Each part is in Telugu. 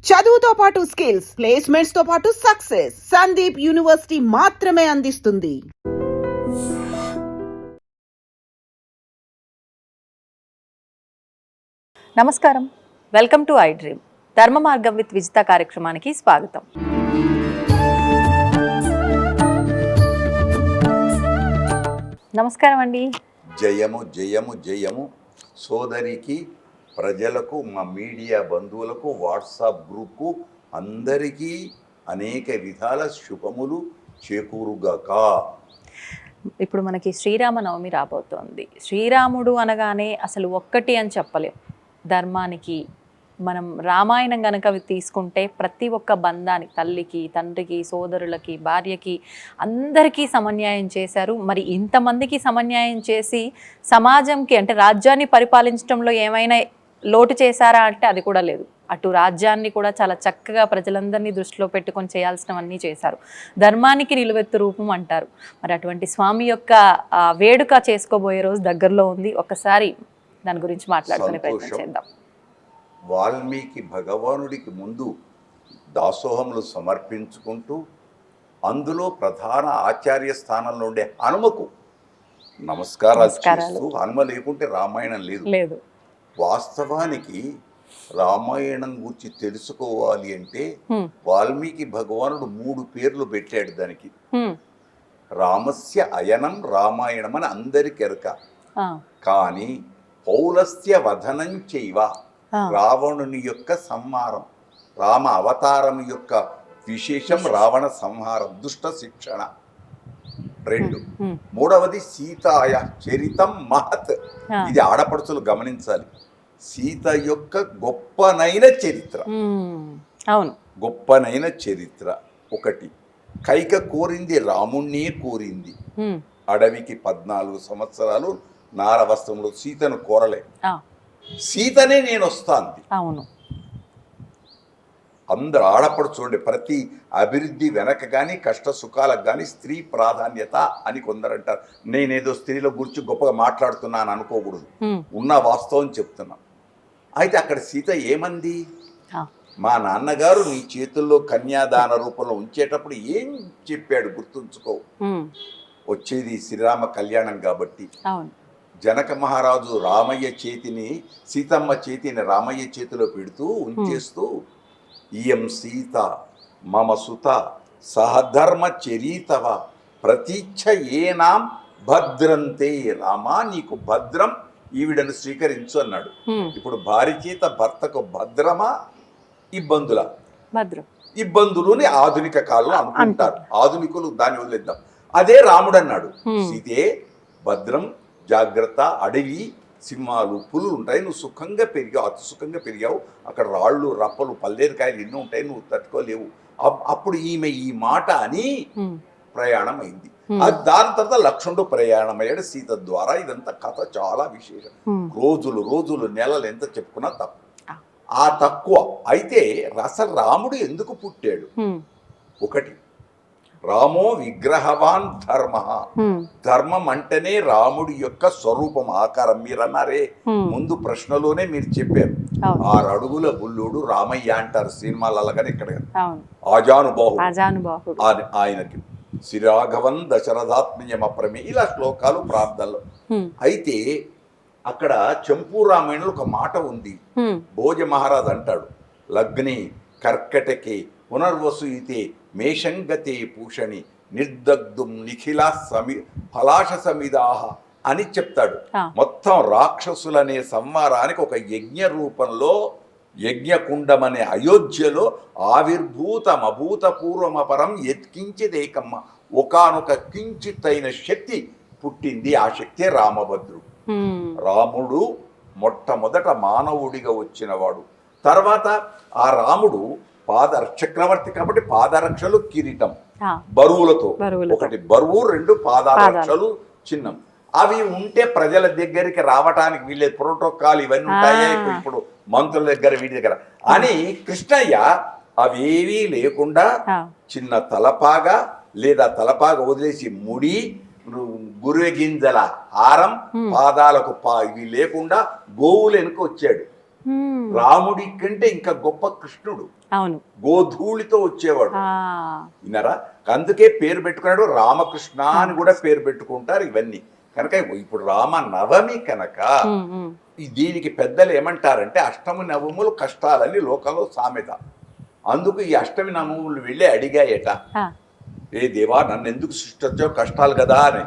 చదువుతో పాటు స్కిల్స్, ప్లేస్మెంట్స్ తో పాటు సక్సెస్ సందీప్ యూనివర్సిటీ మాత్రమే అందిస్తుంది. నమస్కారం, వెల్కమ్ టు ఐ డ్రీమ్. ధర్మ మార్గం విత్ విజిత కార్యక్రమానికి స్వాగతం. నమస్కారం అండి. జయము జయము జయము సోదరికి, ప్రజలకు, మా మీడియా బంధువులకు, వాట్సాప్ గ్రూప్కు అందరికీ అనేక విధాల శుభములు చేకూరుగాక. ఇప్పుడు మనకి శ్రీరామనవమి రాబోతోంది. శ్రీరాముడు అనగానే అసలు ఒక్కటి అని చెప్పలేం. ధర్మానికి మనం రామాయణం కనుక తీసుకుంటే ప్రతి ఒక్క బంధానికి, తల్లికి, తండ్రికి, సోదరులకి, భార్యకి అందరికీ సమన్యాయం చేశారు. మరి ఇంతమందికి సమన్యాయం చేసి సమాజంకి అంటే రాజ్యాన్ని పరిపాలించడంలో ఏమైనా లోటు చేశారా అంటే అది కూడా లేదు. అటు రాజ్యాన్ని కూడా చాలా చక్కగా ప్రజలందరినీ దృష్టిలో పెట్టుకొని చేయాల్సినవన్నీ చేశారు. ధర్మానికి నిలువెత్తు రూపం అంటారు. మరి అటువంటి స్వామి యొక్క వేడుక చేసుకోబోయే రోజు దగ్గరలో ఉంది. ఒకసారి దాని గురించి మాట్లాడుకునే ప్రయత్నం చేద్దాం. వాల్మీకి భగవానుడికి ముందు దాసోహములు సమర్పించుకుంటూ అందులో ప్రధాన ఆచార్య స్థానంలో ఉండే హనుమకు నమస్కారాలు చేస్తూ, హనుమ లేకుంటే రామాయణం లేదు. వాస్తవానికి రామాయణం గురించి తెలుసుకోవాలి అంటే వాల్మీకి భగవానుడు 3 పేర్లు పెట్టాడు దానికి. రామస్య అయనం రామాయణం అని అందరికి ఎరక, కానీ పౌలస్య వధనం చైవ రావణుని యొక్క సంహారం, రామ అవతారం యొక్క విశేషం రావణ సంహారం, దుష్ట శిక్షణ 2. మూడవది సీతాయ చరితం మహత్. ఇది ఆడపడుచులు గమనించాలి. సీత యొక్క గొప్పనైన చరిత్ర, అవును, గొప్పనైన చరిత్ర 1. కైక కోరింది రాముణ్ణే కోరింది. అడవికి 14 సంవత్సరాలు నారవస్త్రంలో సీతను కోరలే, సీతనే నేను వస్తాను. అవును, అందరు ఆడపడు చూడండి, ప్రతి అభివృద్ధి వెనక కానీ కష్ట సుఖాలకు కానీ స్త్రీ ప్రాధాన్యత అని కొందరు అంటారు. నేనేదో స్త్రీల గురించి గొప్పగా మాట్లాడుతున్నాను అనుకోకూడదు, ఉన్న వాస్తవం చెప్తున్నా. అయితే అక్కడ సీత ఏమంది? మా నాన్నగారు నీ చేతుల్లో కన్యాదాన రూపంలో ఉంచేటప్పుడు ఏం చెప్పాడు గుర్తుంచుకో. వచ్చేది శ్రీరామ కళ్యాణం కాబట్టి జనక మహారాజు రామయ్య చేతిని, సీతమ్మ చేతిని రామయ్య చేతిలో పెడుతూ ఉంచేస్తూ, ఇయం సీత మమ సుత సహధర్మ చరీతవ ప్రతీచ్ఛ ఏనాం భద్రంతే. రామా నీకు భద్రం, ఈవిడను స్వీకరించు అన్నాడు. ఇప్పుడు భార్య చేత భర్తకు భద్రమా ఇబ్బందుల? ఇబ్బందులుని ఆధునిక కాలంలో అనుకుంటారు. ఆధునికులు దాన్ని వదిలేద్దాం. అదే రాముడు అన్నాడు, సీతే భద్రం, జాగ్రత్త, అడవి సింహాలు పులులు ఉంటాయి, నువ్వు సుఖంగా పెరిగావు, అతి సుఖంగా పెరిగావు, అక్కడ రాళ్ళు రప్పలు పల్లేరుకాయలు ఎన్నో ఉంటాయి, నువ్వు తట్టుకోలేవు. అప్పుడు ఈమె ఈ మాట అని ప్రయాణం అయింది. దాని తర్వాత లక్ష్మణుడు ప్రయాణం అయ్యాడు సీత ద్వారా. ఇదంతా కథ చాలా విశేషం. రోజులు నెలలు ఎంత చెప్పుకున్నా తప్పు, ఆ తక్కువ. అయితే అసలు రాముడు ఎందుకు పుట్టాడు? 1, రామో విగ్రహవాన్ ధర్మ. ధర్మం అంటేనే రాముడి యొక్క స్వరూపం, ఆకారం. మీరు అన్నారే ముందు ప్రశ్నలోనే మీరు చెప్పారు, 6 అడుగుల బుల్లుడు రామయ్య అంటారు సినిమాలలో కానీ ఇక్కడ. ఆజానుబాహుడు ఆయనకి. శ్రీరాఘవన్ దశరథాత్మీయం అప్రమే, ఇలా శ్లోకాలు ప్రార్థనలు. అయితే అక్కడ చంపూ రామాయణంలో ఒక మాట ఉంది. భోజ మహారాజ్ అంటాడు, లగ్నే కర్కటకే పునర్వసుయితే మేషంగతే పూషణి నిర్దగ్ధుం నిఖిలా ఫలాశ సమిదాహ అని చెప్తాడు. మొత్తం రాక్షసులనే సంహారానికి ఒక యజ్ఞ రూపంలో యజ్ఞకుండం అనే అయోధ్యలో ఆవిర్భూతమభూతపూర్వమపరం యత్కించిదేకమ్మ, ఒకానొక కించితైన శక్తి పుట్టింది. ఆ శక్తే రామభద్రుడు. రాముడు మొట్టమొదట మానవుడిగా వచ్చినవాడు. తర్వాత ఆ రాముడు చక్రవర్తి కాబట్టి పాదరక్షలు కిరీటం బరువులతో, 1 బరువు, 2 పాదరక్షలు చిన్నం. అవి ఉంటే ప్రజల దగ్గరికి రావటానికి వీళ్ళే ప్రోటోకాల్ ఇవన్నీ ఉంటాయి ఇప్పుడు మంత్రుల దగ్గర వీటి దగ్గర అని. కృష్ణయ్య అవేవీ లేకుండా చిన్న తలపాగా లేదా తలపాగా వదిలేసి ముడి, గురువె గింజల హారం, పాదాలకు ఇవి లేకుండా గోవులు వెనుక వచ్చాడు. రాముడి కంటే ఇంకా గొప్ప కృష్ణుడు. అవును. గోధూళితో వచ్చేవాడు. ఆ, విన్నారా? అందుకే పేరు పెట్టుకున్నాడు రామకృష్ణ అని కూడా పేరు పెట్టుకుంటారు ఇవన్నీ. కనుక ఇప్పుడు రామ నవమి కనుక దీనికి పెద్దలు ఏమంటారంటే అష్టమి నవములు కష్టాలని లోకంలో సామెత. అందుకు ఈ అష్టమి నవములు వెళ్ళి అడిగాయట, ఏ దేవా నన్ను ఎందుకు సృష్టించావు, కష్టాలు కదా అని.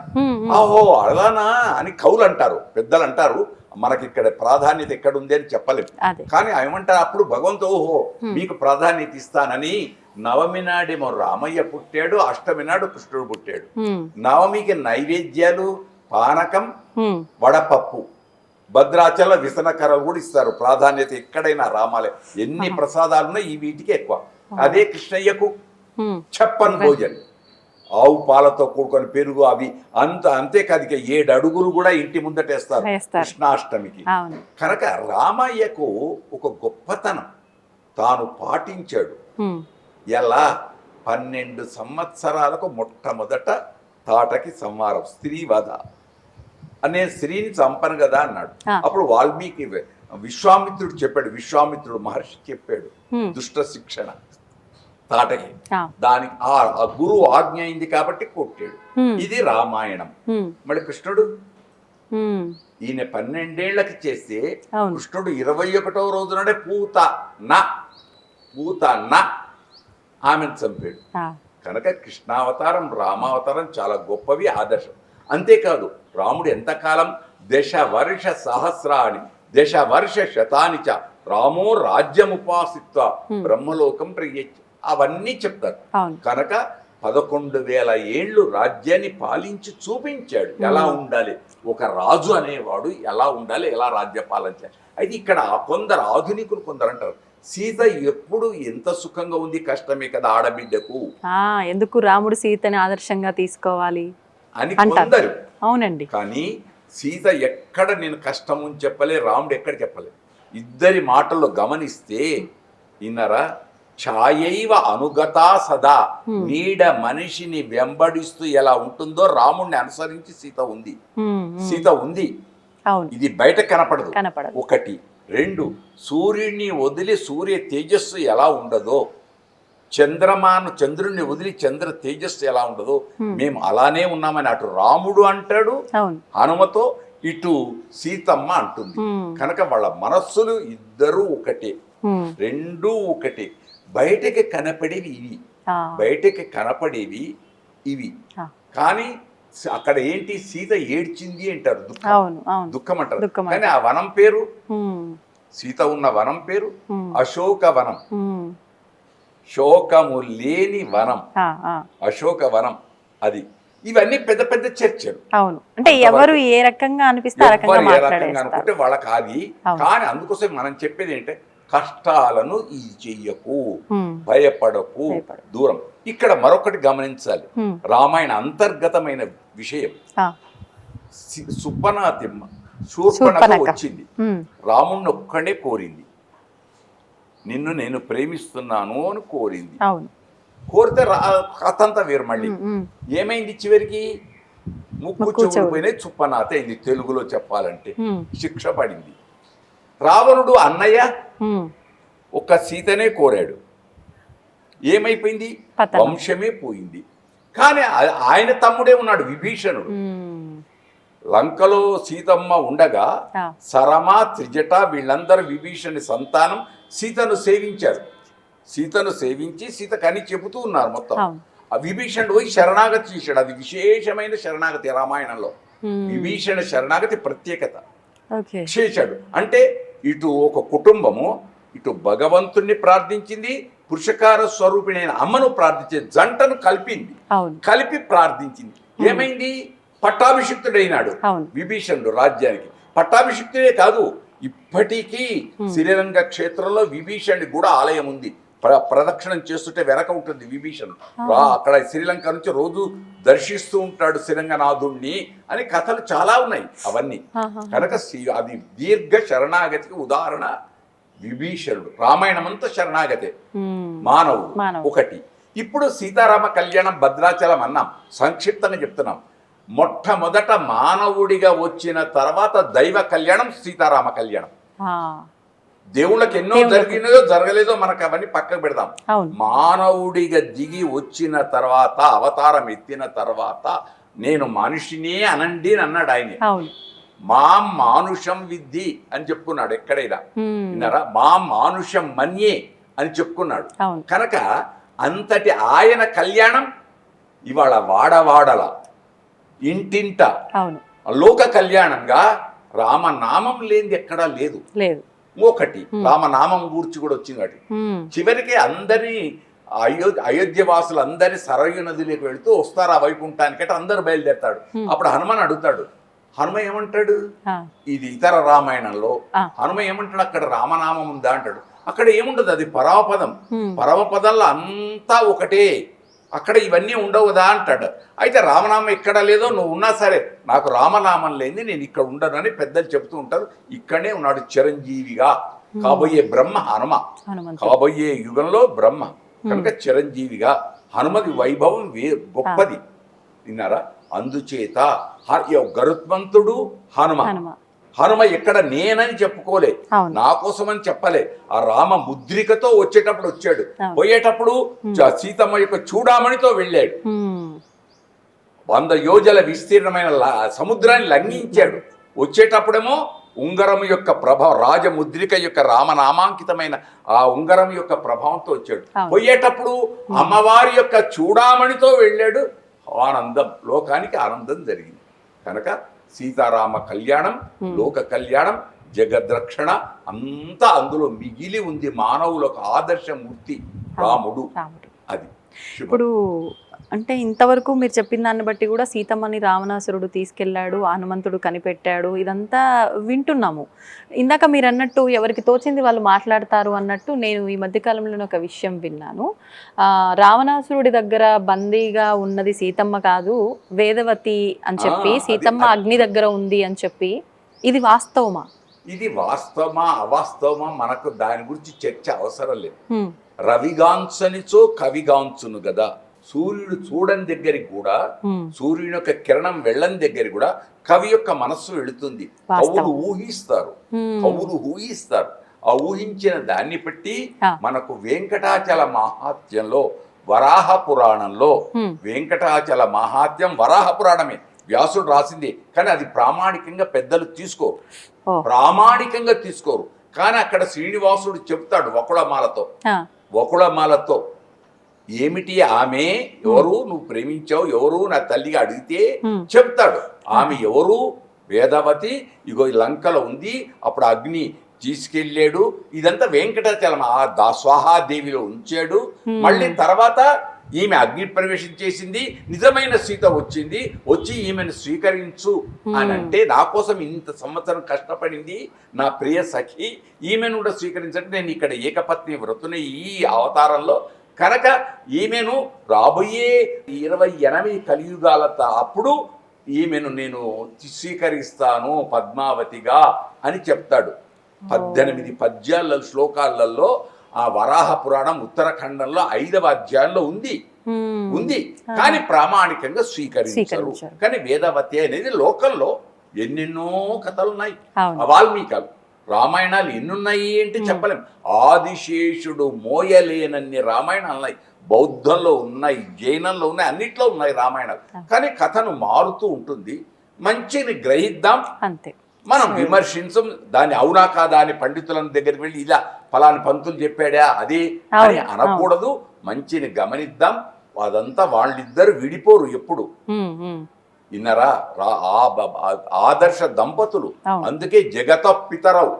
ఓహో అలానా అని కవులు అంటారు, పెద్దలు అంటారు. మనకి ఇక్కడ ప్రాధాన్యత ఎక్కడుంది అని చెప్పలేము. కానీ ఏమంటారు అప్పుడు భగవంతు, ఓహో మీకు ప్రాధాన్యత ఇస్తానని నవమి నాడేమో రామయ్య పుట్టాడు, అష్టమి నాడు కృష్ణుడు పుట్టాడు. నవమికి నైవేద్యాలు పానకం, వడపప్పు, భద్రాచల విసనకరలు కూడా ఇస్తారు. ప్రాధాన్యత ఎక్కడైనా రామాలయం ఎన్ని ప్రసాదాలు ఉన్నాయి ఈ వీటికి ఎక్కువ. అదే కృష్ణయ్యకు చెప్పన్ భోజన్, ఆవు పాలతో కూడుకొని పెరుగు అవి అంతేకాదు 7 అడుగులు కూడా ఇంటి ముందటేస్తారు కృష్ణాష్టమికి. కనుక రామయ్యకు ఒక గొప్పతనం తాను పాటించాడు. ఎలా 12 సంవత్సరాలకు మొట్టమొదట తాటకి సంహారం, స్త్రీవధ అనే స్త్రీని చంపను కదా అన్నాడు. అప్పుడు వాల్మీకి విశ్వామిత్రుడు చెప్పాడు, విశ్వామిత్రుడు మహర్షి చెప్పాడు దుష్ట శిక్షణ తాటకి. దానికి ఆ గురువు ఆజ్ఞ అయింది కాబట్టి కొట్టాడు. ఇది రామాయణం. మరి కృష్ణుడు ఈయన 12 ఏళ్లకి చేస్తే కృష్ణుడు 21వ రోజుననే పూత ఆమెను చంపాడు. కనుక కృష్ణావతారం రామావతారం చాలా గొప్పవి, ఆదర్శం. అంతేకాదు రాముడు ఎంతకాలం దశవర్ష సహస్రాణి దశవర్ష శతాని చ రామో రాజ్యముపాసిత్వ బ్రహ్మలోకం ప్రయచ్చ అవన్నీ చెప్తారు. కనుక 11,000 ఏళ్ళు రాజ్యాన్ని పాలించి చూపించాడు ఎలా ఉండాలి, ఒక రాజు అనేవాడు ఎలా ఉండాలి, ఎలా రాజ్య పాలించాలి. అయితే ఇక్కడ కొందరు ఆధునికులు కొందరు అంటారు సీత ఎప్పుడు ఎంత సుఖంగా ఉంది, కష్టమే కదా ఆడబిడ్డకు, ఎందుకు రాముడు సీతని ఆదర్శంగా తీసుకోవాలి అని కొందరు. అవునండి. కానీ సీత ఎక్కడ నేను కష్టం అని చెప్పలే, రాముడు ఎక్కడ చెప్పలే. ఇద్దరి మాటల్లో గమనిస్తే ఇన్నరా, ఛాయైవ అనుగతా సదా, నీడ మనిషిని వెంబడిస్తూ ఎలా ఉంటుందో రాముడిని అనుసరించి సీత ఉంది. ఇది బయట కనపడదు. ఒకటి. 2, సూర్యుడిని వదిలి సూర్య తేజస్సు ఎలా ఉండదో, చంద్రుడిని వదిలి చంద్ర తేజస్సు ఎలా ఉండదో మేము అలానే ఉన్నామని అటు రాముడు అంటాడు హనుమతో, ఇటు సీతమ్మ అంటుంది. కనుక వాళ్ళ మనస్సులు ఇద్దరూ ఒకటే, రెండూ ఒకటే. బయటకి కనపడేవి ఇవి. కానీ అక్కడ ఏంటి, సీత ఏడ్చింది అంటారు, దుఃఖం అంటారు. కానీ ఆ వనం పేరు, సీత ఉన్న వనం పేరు అశోక వనం, శోకము లేని వనం, అశోక వనం. అది ఇవన్నీ పెద్ద పెద్ద చర్చలు. అవును, అంటే ఎవరు ఏ రకంగా అనిపిస్తే అనుకుంటే వాళ్ళకి అది. కానీ అందుకోసం మనం చెప్పేది ఏంటంటే కష్టాలను చెయ్యకు, భయపడకు, దూరం. ఇక్కడ మరొకటి గమనించాలి, రామాయణ అంతర్గతమైన విషయం. సుప్పనాతిమ్మ శూర్పణఖ వచ్చింది, రాముణ్ణి ఒక్కడే కోరింది, నిన్ను నేను ప్రేమిస్తున్నాను అని కోరింది. కోరితే కథంతా వేరు. మళ్ళీ ఏమైంది, చివరికి ముక్కు చెవుడిపోయినాయి, చుప్పనాథ అయింది. తెలుగులో చెప్పాలంటే శిక్ష పడింది. రావణుడు అన్నయ్య ఒక సీతనే కోరాడు, ఏమైపోయింది, వంశమే పోయింది. కానీ ఆయన తమ్ముడే ఉన్నాడు విభీషణుడు. లంకలో సీతమ్మ ఉండగా సరమ, త్రిజట వీళ్ళందరూ విభీషణుని సంతానం సీతను సేవించారు. సీతను సేవించి సీతకని చెబుతూ ఉన్నారు మొత్తం. ఆ విభీషణుడు పోయి శరణాగతి చేశాడు. అది విశేషమైన శరణాగతి రామాయణంలో. విభీషణ శరణాగతి ప్రత్యేకత చేశాడు. అంటే ఇటు ఒక కుటుంబము, ఇటు భగవంతుణ్ణి ప్రార్థించింది, పురుషకార స్వరూపిణైన అమ్మను ప్రార్థించింది, జంటను కలిపి ప్రార్థించింది. ఏమైంది, పట్టాభిషిక్తుడైనాడు విభీషణుడు రాజ్యానికి. పట్టాభిషిక్తుడే కాదు, ఇప్పటికీ శ్రీరంగ క్షేత్రంలో విభీషణుడి కూడా ఆలయం ఉంది. ప్రదక్షిణం చేస్తుంటే వెనక ఉంటుంది విభీషణుడు. అక్కడ శ్రీలంక నుంచి రోజు దర్శిస్తూ ఉంటాడు శ్రీరంగనాథుణ్ణి అని కథలు చాలా ఉన్నాయి అవన్నీ. కనుక అది దీర్ఘ శరణాగతికి ఉదాహరణ విభీషణుడు. రామాయణం అంతా శరణాగతే, మానవుడు ఒకటి. ఇప్పుడు సీతారామ కళ్యాణం భద్రాచలం అన్నాం, సంక్షిప్తంగా చెప్తున్నాం. మొట్టమొదట మానవుడిగా వచ్చిన తర్వాత దైవ కళ్యాణం సీతారామ కళ్యాణం. దేవుళ్ళకి ఎన్నో జరిగినాయో జరగలేదో మనకు అవన్నీ పక్కకు పెడదాం. మానవుడిగా దిగి వచ్చిన తర్వాత, అవతారం ఎత్తిన తర్వాత నేను మనిషిని అనండి అని అన్నాడు ఆయన. మా మానుషం విద్ధి అని చెప్పుకున్నాడు ఎక్కడైనా విన్నారా? మా మానుషం మన్యే అని చెప్పుకున్నాడు. కనుక అంతటి ఆయన కళ్యాణం ఇవాళ వాడవాడల ఇంటింట లోక కళ్యాణంగా రామనామం లేనిది ఎక్కడా లేదు. ఒకటి రామనామం గూర్చి కూడా వచ్చింది. చివరికి అందరి అయోధ్య వాసులు అందరి సరయు నదిలోకి వెళుతూ వస్తారు ఆ వైకుంఠానికంటే అందరు బయలుదేరతాడు. అప్పుడు హనుమాన్ అడుగుతాడు. హనుమ ఏమంటాడు? ఇది ఇతర రామాయణంలో హనుమ ఏమంటాడు? అక్కడ రామనామం ఉందా అంటాడు. అక్కడ ఏముండదు, అది పరమపదం. పరమపదంలో అంతా ఒకటే, అక్కడ ఇవన్నీ ఉండవుదా అంటాడు. అయితే రామనామం ఎక్కడ లేదో నువ్వు ఉన్నా సరే నాకు రామనామం లేని నేను ఇక్కడ ఉండను అని పెద్దలు చెబుతూ ఉంటారు. ఇక్కడనే ఉన్నాడు చిరంజీవిగా. కాబోయే బ్రహ్మ హనుమ, కాబోయే యుగంలో బ్రహ్మ కనుక చిరంజీవిగా. హనుమది వైభవం గొప్పది విన్నారా? అందుచేత గరుత్మంతుడు హనుమ. హనుమ ఎక్కడ నేనని చెప్పుకోలే, నా కోసమని చెప్పలే. ఆ రామ ముద్రికతో వచ్చేటప్పుడు వచ్చాడు, పోయేటప్పుడు సీతమ్మ యొక్క చూడామణితో వెళ్ళాడు. 100 యోజల విస్తీర్ణమైన సముద్రాన్ని లంఘించాడు. వచ్చేటప్పుడేమో ఉంగరం యొక్క ప్రభావం, రాజముద్రిక యొక్క రామనామాంకితమైన ఆ ఉంగరం యొక్క ప్రభావంతో వచ్చాడు. పోయేటప్పుడు అమ్మవారి యొక్క చూడామణితో వెళ్ళాడు. ఆనందం, లోకానికి ఆనందం జరిగింది. కనుక సీతారామ కళ్యాణం, లోక కళ్యాణం, జగద్రక్షణ అంతా అందులో మిగిలి ఉంది. మానవులకు ఆదర్శమూర్తి రాముడు. అది ఇప్పుడు అంటే ఇంతవరకు మీరు చెప్పిన దాన్ని బట్టి కూడా సీతమ్మని రావణాసురుడు తీసుకెళ్లాడు, హనుమంతుడు కనిపెట్టాడు, ఇదంతా వింటున్నాము. ఇందాక మీరు అన్నట్టు ఎవరికి తోచింది వాళ్ళు మాట్లాడతారు అన్నట్టు నేను ఈ మధ్యకాలంలో ఒక విషయం విన్నాను. రావణాసురుడి దగ్గర బందీగా ఉన్నది సీతమ్మ కాదు, వేదవతి అని చెప్పి, సీతమ్మ అగ్ని దగ్గర ఉంది అని చెప్పి. ఇది వాస్తవమా? ఇది వాస్తవమా అవాస్తవమా మనకు దాని గురించి చర్చ అవసరం లేదు. రవిగాంచనిచో కవిగాంచును కదా. సూర్యుడు చూడని దగ్గరికి కూడా, సూర్యుని యొక్క కిరణం వెళ్ళని దగ్గరికి కూడా కవి యొక్క మనస్సు వెళుతుంది. కవులు ఊహిస్తారు. ఆ ఊహించిన దాన్ని బట్టి మనకు వెంకటాచల మహాత్యంలో, వరాహ పురాణంలో, వెంకటాచల మహాత్యం వరాహ పురాణమే వ్యాసుడు రాసింది. కానీ అది ప్రామాణికంగా పెద్దలు ప్రామాణికంగా తీసుకోరు. కానీ అక్కడ శ్రీనివాసుడు చెప్తాడు వకుళమాలతో ఏమిటి ఆమె ఎవరు, నువ్వు ప్రేమించావు ఎవరు, నా తల్లిగా అడిగితే చెప్తాడు. ఆమె ఎవరు? వేదవతి. ఇగో లంకలో ఉంది, అప్పుడు అగ్ని తీసుకెళ్ళాడు. ఇదంతా వెంకటాచలం ఆ స్వాహాదేవిలో ఉంచాడు. మళ్ళీ తర్వాత ఈమె అగ్ని ప్రవేశం చేసింది, నిజమైన సీత వచ్చి ఈమెను స్వీకరించు అని అంటే, నా కోసం ఇంత సంవత్సరం కష్టపడింది నా ప్రియ సఖి, ఈమెను కూడా స్వీకరించండి. నేను ఇక్కడ ఏకపత్ని వ్రతుని ఈ అవతారంలో. కనుక ఈమెను రాబోయే 28 కలియుగాల అప్పుడు ఈమెను నేను స్వీకరిస్తాను పద్మావతిగా అని చెప్తాడు. 18 పద్యాల శ్లోకాలలో ఆ వరాహ పురాణం ఉత్తరాఖండంలో 5వ అధ్యాయంలో ఉంది. కానీ ప్రామాణికంగా స్వీకరించారు. కానీ వేదవతి అనేది లోకంలో ఎన్నెన్నో కథలున్నాయి. వాల్మీకాలు రామాయణాలు ఎన్నున్నాయి అంటే చెప్పలేం. ఆదిశేషుడు మోయలేనన్ని రామాయణాలు ఉన్నాయి. బౌద్ధంలో ఉన్నాయి, జైనంలో ఉన్నాయి, అన్నిట్లో ఉన్నాయి రామాయణాలు. కానీ కథను మారుతూ ఉంటుంది. మంచిని గ్రహిద్దాం, అంతే. మనం విమర్శించం దాన్ని. అవునా కాదా అని పండితుల దగ్గరికి వెళ్ళి ఇలా ఫలాని పంతులు చెప్పాడా అది అని అనకూడదు. మంచిని గమనిద్దాం. అదంతా వాళ్ళిద్దరు విడిపోరు ఎప్పుడు. విన్నారా? ఆదర్శ దంపతులు. అందుకే జగత పితరవు,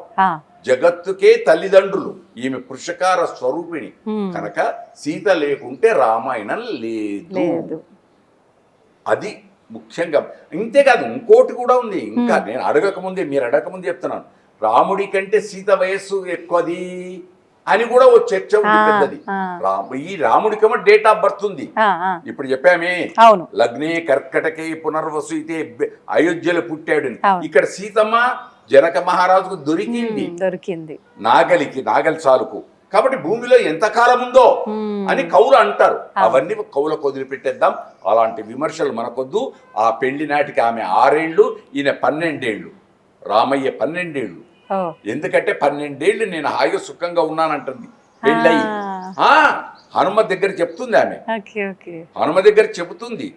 జగత్తుకే తల్లిదండ్రులు. ఈమె పురుషకార స్వరూపిణి. కనుక సీత లేకుంటే రామాయణం లేదు. అది ముఖ్యంగా. ఇంతేకాదు ఇంకోటి కూడా ఉంది. ఇంకా నేను మీరు అడగకముందే చెప్తున్నాను. రాముడి కంటే సీత వయస్సు ఎక్కువది అని కూడా ఓ చర్చ ఉంది పెద్దది. ఈ రాముడికేమో డేట్ ఆఫ్ బర్త్ ఉంది. ఇప్పుడు చెప్పామే, లగ్నే కర్కటకే పునర్వసు అయితే అయోధ్యలో పుట్టాడు. ఇక్కడ సీతమ్మ జనక మహారాజుకు దొరికింది నాగలి చాలుకు. కాబట్టి భూమిలో ఎంతకాలం ఉందో అని కవులు అంటారు. అవన్నీ కవులకు వదిలిపెట్టేద్దాం. అలాంటి విమర్శలు మనకొద్దు. ఆ పెళ్లి నాటికి ఆమె 6 ఏళ్ళు, ఈయన 12 ఏళ్ళు, రామయ్య 12 ఏళ్ళు. ఓ. ఎందుకంటే 12 ఏళ్ళు నేను హాయిగా సుఖంగా ఉన్నానంటుంది పెళ్ళయి. హనుమ దగ్గర చెప్తుంది ఆమె, ఓకే ఓకే. హనుమ దగ్గర చెబుతుంది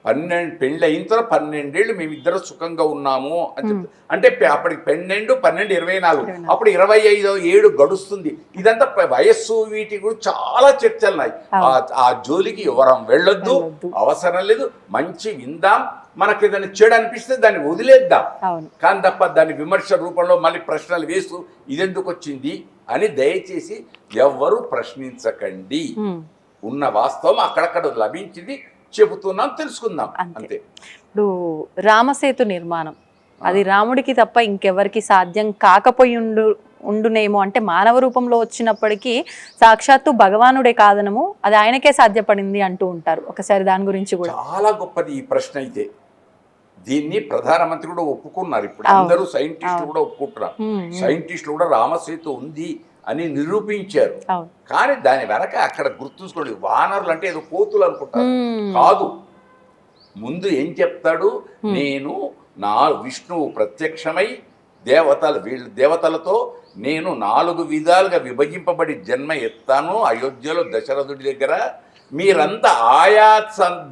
12 పెళ్ళి అయిన తర్వాత 12 ఏళ్ళు మేమిద్దరం సుఖంగా ఉన్నాము అని చెప్తుంది. అంటే అప్పటికి 12, 12, 24, అప్పుడు 25వ ఏడు గడుస్తుంది. ఇదంతా వయస్సు వీటి గురించి చాలా చర్చలు ఉన్నాయి. ఆ జోలికి ఎవరం వెళ్ళొద్దు, అవసరం లేదు. మంచి విందాం, మనకి ఏదైనా చెడు అనిపిస్తే దాన్ని వదిలేద్దాం, కానీ తప్ప దాన్ని విమర్శ రూపంలో మళ్ళీ ప్రశ్నలు వేస్తూ ఇదెందుకు వచ్చింది అని దయచేసి ఎవ్వరూ ప్రశ్నించకండి. ఉన్న వాస్తవం అక్కడక్కడ లభించింది చెబుతున్నాం, తెలుసుకుందాం అంతే. ఇప్పుడు రామసేతు నిర్మాణం అది రాముడికి తప్ప ఇంకెవరికి సాధ్యం కాకపోయి ఉండునేమో, అంటే మానవ రూపంలో వచ్చినప్పటికీ సాక్షాత్తు భగవానుడే కాదనము, అది ఆయనకే సాధ్యపడింది అంటూ ఉంటారు. ఒకసారి దాని గురించి కూడా. చాలా గొప్పది ఈ ప్రశ్న. అయితే దీన్ని ప్రధానమంత్రి కూడా ఒప్పుకున్నారు. ఇప్పుడు అందరూ సైంటిస్టులు కూడా ఒప్పుకుంటున్నారు. సైంటిస్టులు కూడా రామసేతు ఉంది అని నిరూపించారు. కానీ దాని వెనక అక్కడ గుర్తుంచుకోండి, వానరులు అంటే ఏదో కోతులు అనుకుంటారు, కాదు. ముందు ఏం చెప్తాడు, నేను విష్ణువు ప్రత్యక్షమై వీళ్ళ దేవతలతో నేను 4 విధాలుగా విభజింపబడి జన్మ ఎత్తాను అయోధ్యలో దశరథుడి దగ్గర. మీరంతా ఆయా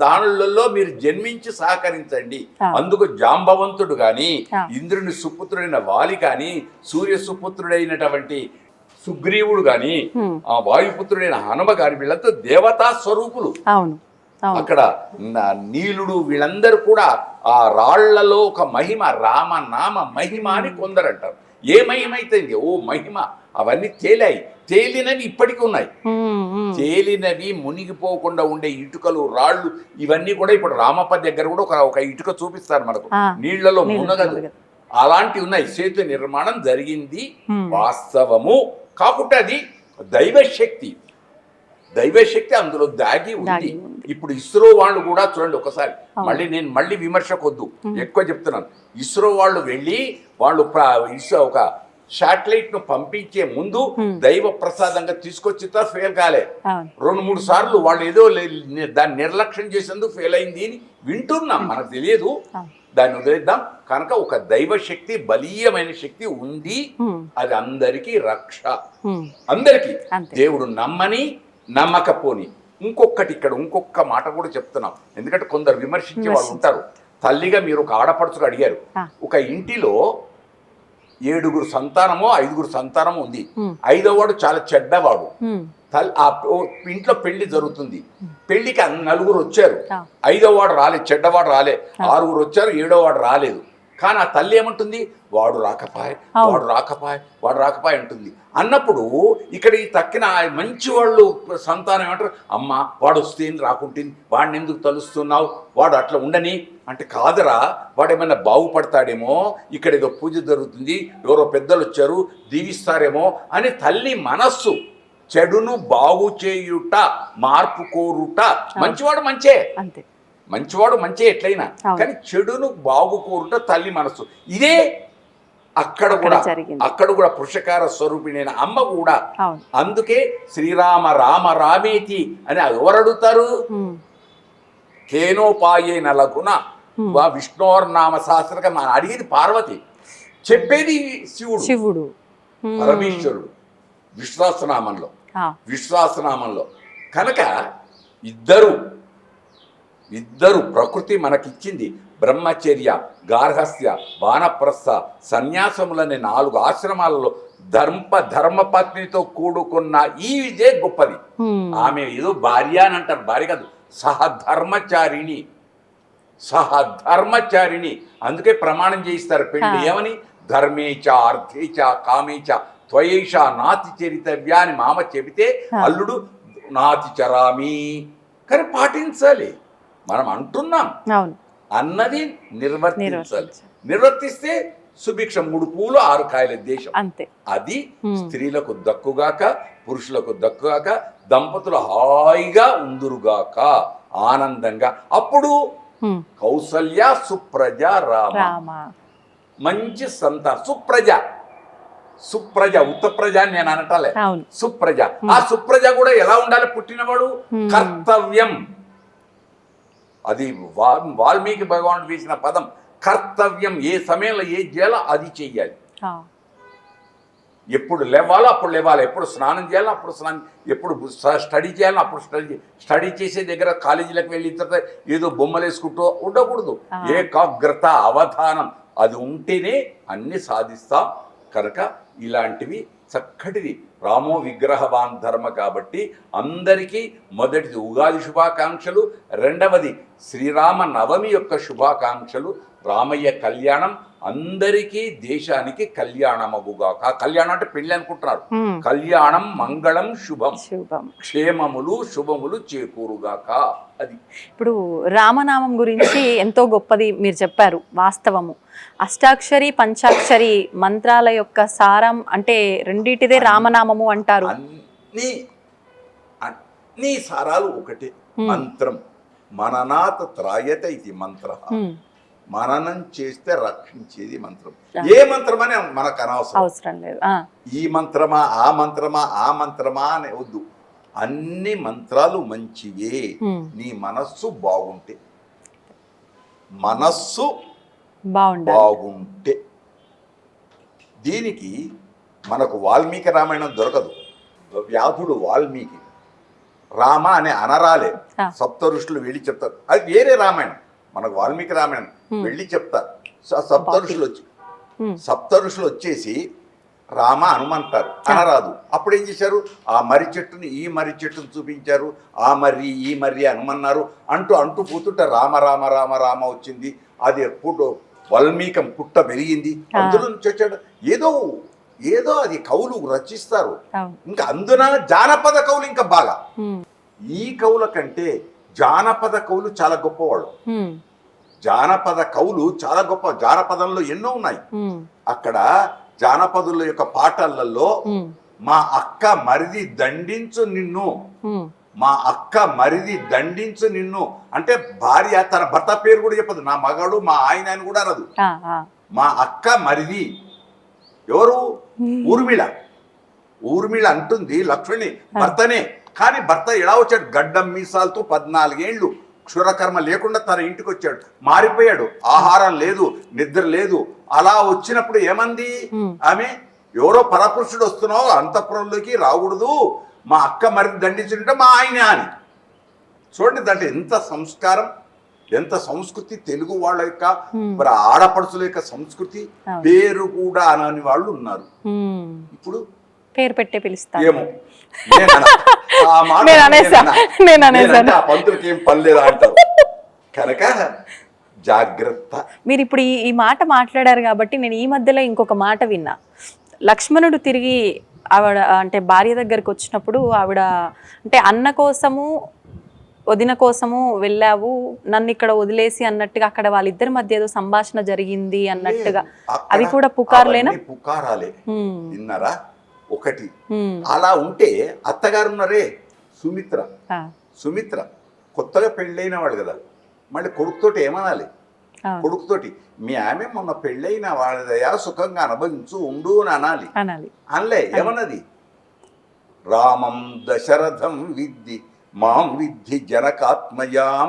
దానులలో మీరు జన్మించి సహకరించండి. అందుకు జాంబవంతుడు గాని, ఇంద్రుని సుపుత్రుడైన వాలి కానీ, సూర్య సుపుత్రుడైనటువంటి సుగ్రీవుడు గాని, ఆ వాయుపుత్రుడైన హనుమ గాని, వీళ్ళంతా దేవతా స్వరూపులు. అక్కడ నీలుడు వీళ్ళందరూ కూడా ఆ రాళ్లలో ఒక మహిమ, రామనామ మహిమ అని కొందరు అంటారు. ఏ మహిమ అయితే ఓ మహిమ, అవన్నీ తేలినవి ఇప్పటికీ ఉన్నాయి. తేలినవి మునిగిపోకుండా ఉండే ఇటుకలు, రాళ్ళు, ఇవన్నీ కూడా ఇప్పుడు రామప్ప దగ్గర కూడా ఒక ఇటుక చూపిస్తారు మనకు, నీళ్లలో మునగదు. అలాంటివి ఉన్నాయి. సేతు నిర్మాణం జరిగింది, వాస్తవము. కాకుంటే అది దైవశక్తి అందులో దాగి ఉంది. ఇప్పుడు ఇస్రో వాళ్ళు కూడా చూడండి ఒకసారి, మళ్ళీ విమర్శకొద్దు, ఎక్కువ చెప్తున్నాను. ఇస్రో వాళ్ళు వెళ్ళి వాళ్ళు ఒక శాటిలైట్ ను పంపించే ముందు దైవ ప్రసాదంగా తీసుకొచ్చి ఫెయిల్ కాలే. 2-3 సార్లు వాళ్ళు ఏదో దాన్ని నిర్లక్ష్యం చేసేందుకు ఫెయిల్ అయింది అని వింటున్నాం. మనకు తెలియదు, దాన్ని వదిలేద్దాం. కనుక ఒక దైవ శక్తి, బలీయమైన శక్తి ఉంది. అది అందరికీ రక్ష, అందరికీ. దేవుడు నమ్మని నమ్మకపోని. ఇంకొక మాట కూడా చెప్తున్నాం, ఎందుకంటే కొందరు విమర్శించే వాళ్ళు ఉంటారు. తల్లిగా మీరు ఒక ఆడపడుచుగా అడిగారు, ఒక ఇంటిలో 7 సంతానమో 5 సంతానమో ఉంది. 5వ వాడు చాలా చెడ్డవాడు. ఆ ఇంట్లో పెళ్లి జరుగుతుంది, పెళ్లికి 4 వచ్చారు. 5వ వాడు రాలేదు, చెడ్డవాడు రాలే. 6 వచ్చారు, 7వ వాడు రాలేదు. కానీ ఆ తల్లి ఏమంటుంది, వాడు రాకపాయ్ అంటుంది. అన్నప్పుడు ఇక్కడ ఈ తక్కిన మంచి వాళ్ళు సంతానం ఏమంటారు, అమ్మ వాడు వస్తే రాకుంటుంది, వాడిని ఎందుకు తలుస్తున్నావు, వాడు అట్లా ఉండని అంటే, కాదురా వాడు ఏమైనా బాగుపడతాడేమో, ఇక్కడ ఏదో పూజ జరుగుతుంది, ఎవరో పెద్దలు వచ్చారు దీవిస్తారేమో అని తల్లి మనస్సు. చెడును బాగు చేయుట, మార్పు కోరుట. మంచివాడు మంచే ఎట్లయినా, కానీ చెడును బాగు కోరుట తల్లి మనస్సు. ఇదే అక్కడ కూడా పురుషకార స్వరూపిణైన అమ్మ కూడా. అందుకే శ్రీరామ రామ రామేతి అని ఎవరు అడుగుతారు, కేనోపాయేన లఘున విష్ణోర్నామ సహస్రకం అని అడిగేది పార్వతి, చెప్పేది శివుడు పరమేశ్వరుడు విశ్వాసనామంలో. కనుక ఇద్దరు ప్రకృతి మనకిచ్చింది. బ్రహ్మచర్య, గార్హస్థ్య, వానప్రస్థ, సన్యాసములనే 4 ఆశ్రమాలలో ధర్మపత్నితో కూడుకున్న ఈ ఇదే గొప్పది. ఆమె ఏదో భార్య అని అంటారు, భార్య కాదు, సహధర్మచారిణి. అందుకే ప్రమాణం చేయిస్తారు పెళ్లి ఏమని, ధర్మేచ అర్థేచ కామేచ త్వయేష నాతి చరితవ్య అని మామ చెబితే అల్లుడు నాతి చరామి, కానీ పాటించాలి. మనం అంటున్నాం అన్నది నిర్వర్తిస్తే సుభిక్ష 3 పూలు 6 కాయల దేశం. అది స్త్రీలకు దక్కుగాక, పురుషులకు దక్కుగాక, దంపతులు హాయిగా ఉందురుగాక, ఆనందంగా. అప్పుడు కౌసల్య సుప్రజ రామ, మంచి సంతానం. సుప్రజ ఉత్తప్రజ అని నేను అనటాలే, సుప్రజ. ఆ సుప్రజ కూడా ఎలా ఉండాలి, పుట్టినవాడు కర్తవ్యం. అది వాల్మీకి భగవానుడు వేసిన పదం, కర్తవ్యం. ఏ సమయంలో ఏ చేయాలో అది చెయ్యాలి. ఎప్పుడు లేవాలో అప్పుడు లేవాలి, ఎప్పుడు స్నానం చేయాలో అప్పుడు స్నానం, ఎప్పుడు స్టడీ చేయాలో అప్పుడు స్టడీ చేసే దగ్గర కాలేజీలకు వెళ్ళిన తర్వాత ఏదో బొమ్మలు వేసుకుంటూ ఉండకూడదు. ఏకాగ్రత, అవధానం అది ఉంటేనే అన్ని సాధిస్తాం. కనుక ఇలాంటివి చక్కటిది రామో విగ్రహవాన్ ధర్మ. కాబట్టి అందరికీ మొదటిది ఉగాది శుభాకాంక్షలు, రెండవది శ్రీరామ నవమి యొక్క శుభాకాంక్షలు. రామయ్య కళ్యాణం అందరికీ దేశానికి కళ్యాణమగుగాక. కళ్యాణం అంటే పెళ్లి అనుకుంటున్నారు, కళ్యాణం మంగళం శుభం, క్షేమములు శుభములు చేకూరుగాక. అది ఇప్పుడు రామనామం గురించి ఎంతో గొప్పది మీరు చెప్పారు, వాస్తవము. అష్టాక్షరి పంచాక్షరి మంత్రాల యొక్క సారం అంటే రెండిటిదే రామనామము అంటారు. అన్ని సారాలు ఒకటే. మంత్రం మననాత్ త్రాయత ఇది మంత్ర. మననం చేస్తే రక్షించేది మంత్రం. ఏ మంత్రం అని మనకు అవసరం లేదు. ఈ మంత్రమా ఆ మంత్రమా ఆ మంత్రమా అని వద్దు. అన్ని మంత్రాలు మంచివే. నీ మనస్సు బాగుంటే, మనస్సు బాగుంటే. దీనికి మనకు వాల్మీకి రామాయణం దొరకదు. వ్యాధుడు వాల్మీకి రామ అనే అనరాలే. సప్త ఋషులు వెళ్ళి చెప్తారు, అది వేరే రామాయణం. మనకు వాల్మీకి రామాయణం వెళ్ళి చెప్తారు. సప్త ఋషులు వచ్చేసి రామ హనుమంటారు, అనరాదు. అప్పుడు ఏం చేశారు, ఆ మర్రి చెట్టుని ఈ మర్రి చెట్టును చూపించారు, ఆ మర్రి ఈ మర్రి హనుమన్నారు అంటూ అంటూ పోతుంటే రామ రామ రామ రామ వచ్చింది. అది ఎప్పుడు వాల్మీకం పుట్ట పెరిగింది, అందులో నుంచి వచ్చాడు. ఏదో ఏదో అది కవులు రచిస్తారు. ఇంకా అందున జానపద కవులు ఇంకా బాగా. ఈ కవుల కంటే జానపద కవులు చాలా గొప్పవాళ్ళు. జానపద కవులు చాలా గొప్ప. జానపదంలో ఎన్నో ఉన్నాయి. అక్కడ జానపదుల యొక్క పాటలలో మా అక్క మరిది దండించు నిన్ను, మా అక్క మరిది దండించు నిన్ను అంటే భార్య తన భర్త పేరు కూడా చెప్పదు, నా మగాడు మా ఆయన అని కూడా అనదు. మా అక్క మరిది ఎవరు? ఊర్మిళ. ఊర్మిళ అంటుంది లక్ష్మణి భర్తనే. కానీ భర్త ఎలా వచ్చాడు? గడ్డం మీసాలతో 14 ఏళ్ళు క్షురకర్మ లేకుండా తన ఇంటికి వచ్చాడు. మారిపోయాడు, ఆహారం లేదు, నిద్ర లేదు. అలా వచ్చినప్పుడు ఏమంది ఆమె? ఎవరో పరపురుషుడు వస్తున్నావు, అంతఃపురంలోకి రాకూడదు, మా అక్క మరిది దండించుంటే మా ఆయన అని. చూడండి, దాంట్లో ఎంత సంస్కారం, ఎంత సంస్కృతి. తెలుగు వాళ్ళ యొక్క మరి ఆడపడుచుల యొక్క సంస్కృతి. పేరు కూడా అనని వాళ్ళు ఉన్నారు. ఇప్పుడు పేరు పెట్టే పిలుస్తారు. ఏమో పంతులకి ఏం పనిలేదా అంటారు. కనుక జాగ్రత్త. మీరు ఇప్పుడు ఈ మాట మాట్లాడారు కాబట్టి నేను ఈ మధ్యలో ఇంకొక మాట విన్నా. లక్ష్మణుడు తిరిగి ఆవిడ అంటే భార్య దగ్గరికి వచ్చినప్పుడు ఆవిడ అంటే అన్న కోసము వదిన కోసము వెళ్ళావు, నన్ను ఇక్కడ వదిలేసి అన్నట్టుగా అక్కడ వాళ్ళిద్దరి మధ్య ఏదో సంభాషణ జరిగింది అన్నట్టుగా, అవి కూడా పుకార్లేనా? పుకారాలే. విన్నారా? ఒకటి అలా ఉంటే అత్తగారు ఉన్నారే సుమిత్ర, సుమిత్ర కొత్తగా పెళ్ళైన వాడు కదా, మళ్ళీ కొడుకుతోటి ఏమనాలి? కొడుకుతోటి మీ ఆమె మొన్న పెళ్ళైన వాళ్ళదయా సుఖంగా అనుభవించు ఉండు అని అనాలి. అనలే, ఏమన్నది? రామం దశరథం విద్ధి మాం విద్ధి జనకాత్మయాం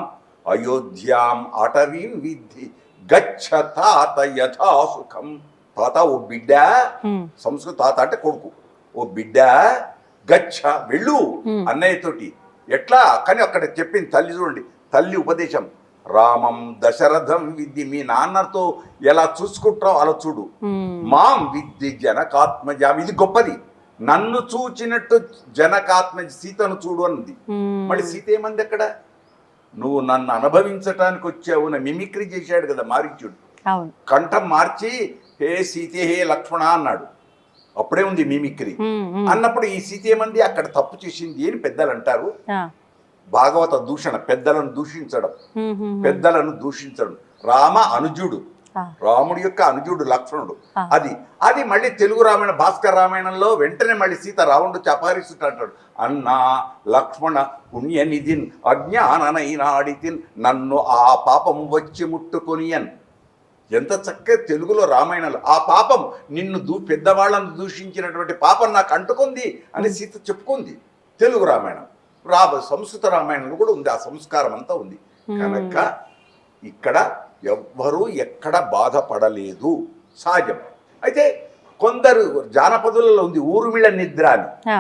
అయోధ్యాం అటవీం విద్ధి గచ్చ తాత యథా సుఖం. తాత ఓ బిడ్డ, సంస్కృత తాత అంటే కొడుకు, ఓ బిడ్డ గచ్చ వెళ్ళు అన్నయ్యతోటి. ఎట్లా? కానీ అక్కడ చెప్పింది తల్లి. చూడండి తల్లి ఉపదేశం. రామం దశరథం విద్ధి, మీ నాన్నతో ఎలా చూసుకుంటావు అలా చూడు. మాం విద్ధి జనకాత్మజాం, ఇది గొప్పది. నన్ను చూచినట్టు జనకాత్మ సీతను చూడు అన్నది. మళ్ళీ సీత ఏమంది అక్కడ? నువ్వు నన్ను అనుభవించటానికి వచ్చావు నా మిమిక్రీ చేశాడు కదా మారీచుడు. కంఠం మార్చి హే సీతే హే లక్ష్మణ అన్నాడు. అప్పుడే ఉంది మిమిక్రీ. అన్నప్పుడు ఈ సీత ఏమంది? అక్కడ తప్పు చేసింది అని పెద్దలు అంటారు. భాగవత దూషణ, పెద్దలను దూషించడం, పెద్దలను దూషించడం. రామ అనుజుడు, రాముడి యొక్క అనుజుడు లక్ష్మణుడు. అది మళ్ళీ తెలుగు రామాయణ భాస్కర్ రామాయణంలో వెంటనే మళ్ళీ సీత రావణుడు అపహరిస్తుంటాడు. అన్నా లక్ష్మణ పుణ్యనిధిన్ అజ్ఞాననైనాడితిన్ నన్ను ఆ పాపము వచ్చి ముట్టుకొని అని. ఎంత చక్కగా తెలుగులో రామాయణంలో ఆ పాపం నిన్ను పెద్దవాళ్ళను దూషించినటువంటి పాపం నాకు అంటుకుంది అని సీత చెప్పుకుంది. తెలుగు రామాయణం, సంస్కృత రామాయణంలో కూడా ఉంది, ఆ సంస్కారం అంతా ఉంది. కనుక ఇక్కడ ఎవ్వరూ ఎక్కడ బాధపడలేదు, సహజం. అయితే కొందరు జానపదులలో ఉంది ఊర్మిళ నిద్ర అని. ఆ,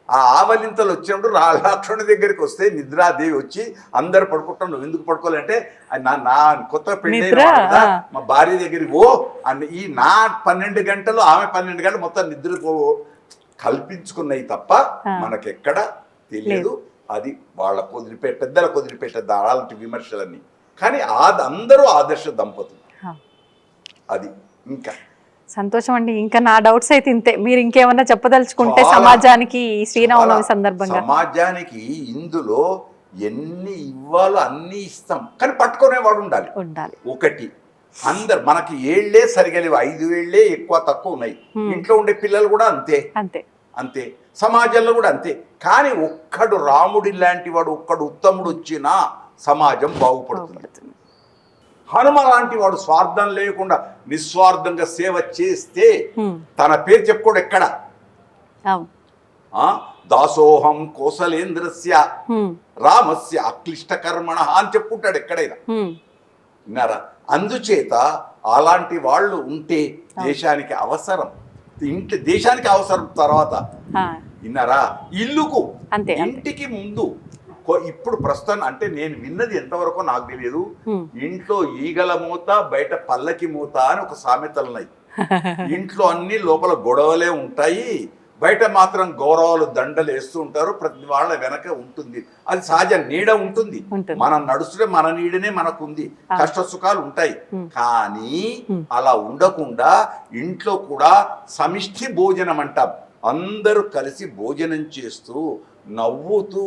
ఆ ఆవలింతలు వచ్చినప్పుడు లక్ష్మణుడి దగ్గరికి వస్తే నిద్రాదేవి వచ్చి అందరు పడుకుంటాం, నువ్వు ఎందుకు పడుకోవాలంటే నా కొత్త పెళ్ళి నిద్ర, మా భార్య దగ్గరికి ఓ అని ఈ నా 12 గంటలు ఆమె 12 గంటలు మొత్తం నిద్రకు కల్పించుకున్నాయి తప్ప మనకెక్కడ తెలియదు. అది వాళ్ళ పెద్దల కుదిరిపెట్టే అలాంటి విమర్శలన్నీ. కానీ అందరూ ఆదర్శ దంపతులు. అది ఇంకా సంతోషం అండి. ఇంకా నా డౌట్స్ అయితే ఇంతే. మీరు ఇంకేమన్నా చెప్పదలుచుకుంటే సమాజానికి ఈ శ్రీరామనవమి సందర్భంగా? సమాజానికి ఇందులో ఎన్ని ఇవ్వాలో అన్ని ఇస్తాం, కానీ పట్టుకునేవాడు ఉండాలి. ఒకటి అందరు మనకి ఏళ్లే సరిగా లేవు, 5 ఏళ్లే ఎక్కువ తక్కువ ఉన్నాయి. ఇంట్లో ఉండే పిల్లలు కూడా అంతే అంతే అంతే, సమాజంలో కూడా అంతే. కానీ ఒక్కడు రాముడి లాంటి వాడు ఒక్కడు ఉత్తముడు వచ్చినా సమాజం బాగుపడుతుంది. హనుమ లాంటి వాడు స్వార్థం లేకుండా నిస్వార్థంగా సేవ చేస్తే తన పేరు చెప్పుకోడు ఎక్కడ. దాసోహం కోసలేంద్రస్య రామస్య అక్లిష్ట కర్మణ అని చెప్పుకుంటాడు ఎక్కడైనా, విన్నారా? అందుచేత అలాంటి వాళ్ళు ఉంటే దేశానికి అవసరం. దేశానికి అవసరం తర్వాత విన్నారా, ఇల్లుకు ఇంటికి ముందు ఇప్పుడు ప్రస్తుతం అంటే నేను విన్నది ఎంతవరకు నాకు తెలియదు, ఇంట్లో ఈగల మూత బయట పల్లకి మూత అని ఒక సామెతలు ఉన్నాయి. ఇంట్లో అన్ని లోపల గొడవలే ఉంటాయి, బయట మాత్రం గౌరవాలు దండలు వేస్తూ ఉంటారు, ప్రతి వాళ్ళ వెనక ఉంటుంది. అది సహజ నీడ ఉంటుంది, మనం నడుస్తుంటే మన నీడనే మనకుంది, కష్ట సుఖాలు ఉంటాయి. కానీ అలా ఉండకుండా ఇంట్లో కూడా సమిష్టి భోజనం అంటాం, అందరూ కలిసి భోజనం చేస్తూ నవ్వుతూ